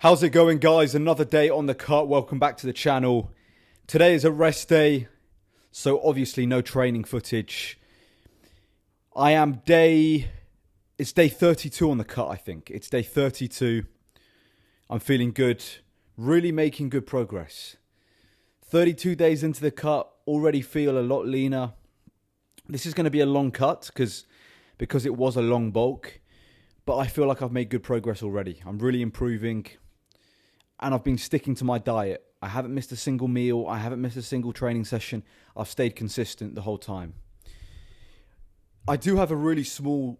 How's it going, guys? Another day on the cut. Welcome back to the channel. Today is a rest day, so obviously no training footage. It's day 32 on the cut, I think. It's day 32. I'm feeling good, really making good progress. 32 days into the cut, already feel a lot leaner. This is going to be a long cut because it was a long bulk, but I feel like I've made good progress already. I'm really improving. And I've been sticking to my diet. I haven't missed a single meal. I haven't missed a single training session. I've stayed consistent the whole time. I do have a really small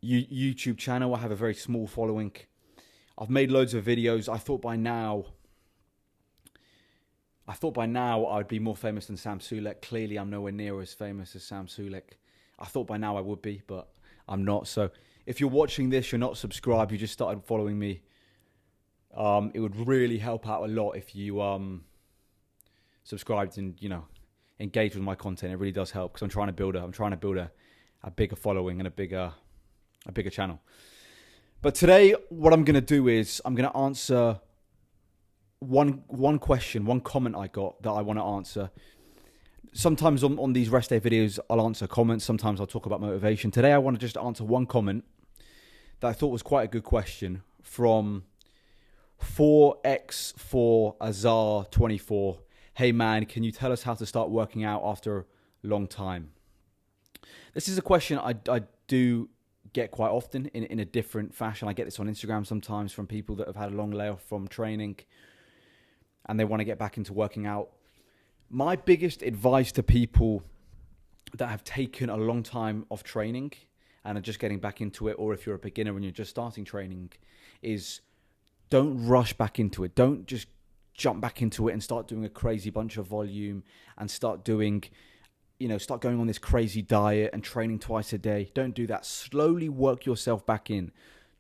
YouTube channel. I have a very small following. I've made loads of videos. I thought by now I'd be more famous than Sam Sulek. Clearly, I'm nowhere near as famous as Sam Sulek. I thought by now I would be, but I'm not. So if you're watching this, you're not subscribed, you just started following me, it would really help out a lot if you subscribed and engaged with my content. It really does help because I'm trying to build a bigger following and a bigger channel. But today, what I'm going to do is I'm going to answer one question, one comment I got that I want to answer. Sometimes on these rest day videos, I'll answer comments. Sometimes I'll talk about motivation. Today, I want to just answer one comment that I thought was quite a good question from 4x4azar24. Hey man, can you tell us how to start working out after a long time? This is a question I do get quite often in a different fashion. I get this on Instagram sometimes from people that have had a long layoff from training and they want to get back into working out. My biggest advice to people that have taken a long time off training and are just getting back into it, or if you're a beginner and you're just starting training, is don't rush back into it. Don't just jump back into it and start doing a crazy bunch of volume and start going on this crazy diet and training twice a day. Don't do that. Slowly work yourself back in.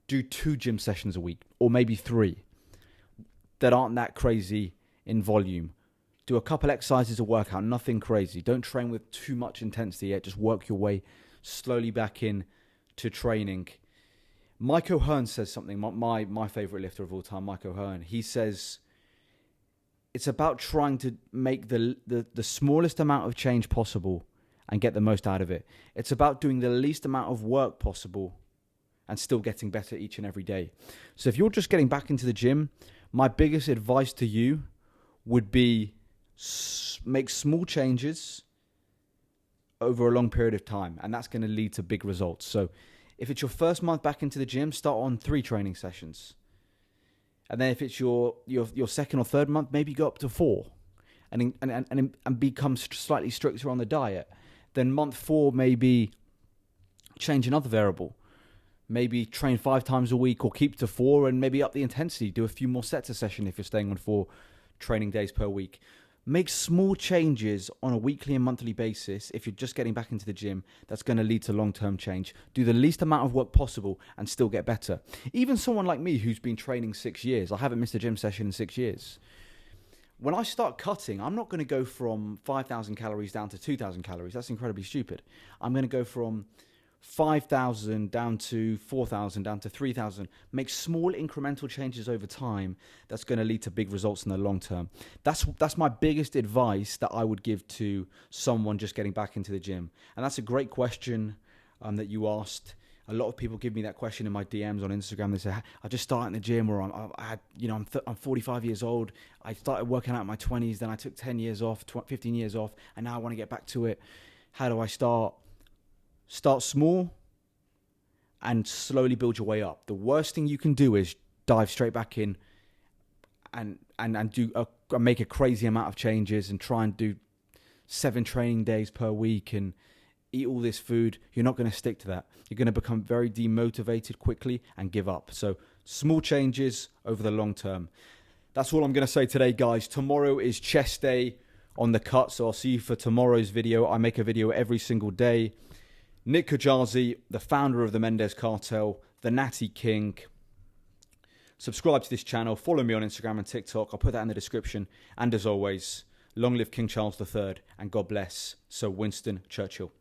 Do 2 gym sessions a week, or maybe 3 that aren't that crazy in volume. Do a couple exercises a workout, nothing crazy. Don't train with too much intensity yet. Just work your way slowly back in to training. Mike O'Hearn says something, my favorite lifter of all time, Mike O'Hearn. He says it's about trying to make the smallest amount of change possible and get the most out of it. It's about doing the least amount of work possible and still getting better each and every day. So if you're just getting back into the gym, my biggest advice to you would be make small changes over a long period of time, and that's going to lead to big results. So if it's your first month back into the gym, start on 3 training sessions. And then if it's your second or third month, maybe go up to 4 and become slightly stricter on the diet. Then month 4, maybe change another variable. Maybe train 5 times a week or keep to 4 and maybe up the intensity. Do a few more sets a session if you're staying on 4 training days per week. Make small changes on a weekly and monthly basis if you're just getting back into the gym. That's going to lead to long-term change. Do the least amount of work possible and still get better. Even someone like me who's been training 6 years, I haven't missed a gym session in 6 years. When I start cutting, I'm not going to go from 5,000 calories down to 2,000 calories. That's incredibly stupid. I'm going to go from 5,000 down to 4,000 down to 3,000. Make small incremental changes over time. That's going to lead to big results in the long term. That's my biggest advice that I would give to someone just getting back into the gym. And that's a great question that you asked. A lot of people give me that question in my DMs on Instagram. They say, I just started in the gym, or I'm 45 years old. I started working out in my 20s, then I took 10 years off, 15 years off, and now I want to get back to it. How do I start? Start small and slowly build your way up. The worst thing you can do is dive straight back in and make a crazy amount of changes and try and do 7 training days per week and eat all this food. You're not going to stick to that. You're going to become very demotivated quickly and give up. So small changes over the long term. That's all I'm going to say today, guys. Tomorrow is chest day on the cut, so I'll see you for tomorrow's video. I make a video every single day. Nick Kajazi, the founder of the Mendes Cartel, the Natty King. Subscribe to this channel. Follow me on Instagram and TikTok. I'll put that in the description. And as always, long live King Charles III and God bless Sir Winston Churchill.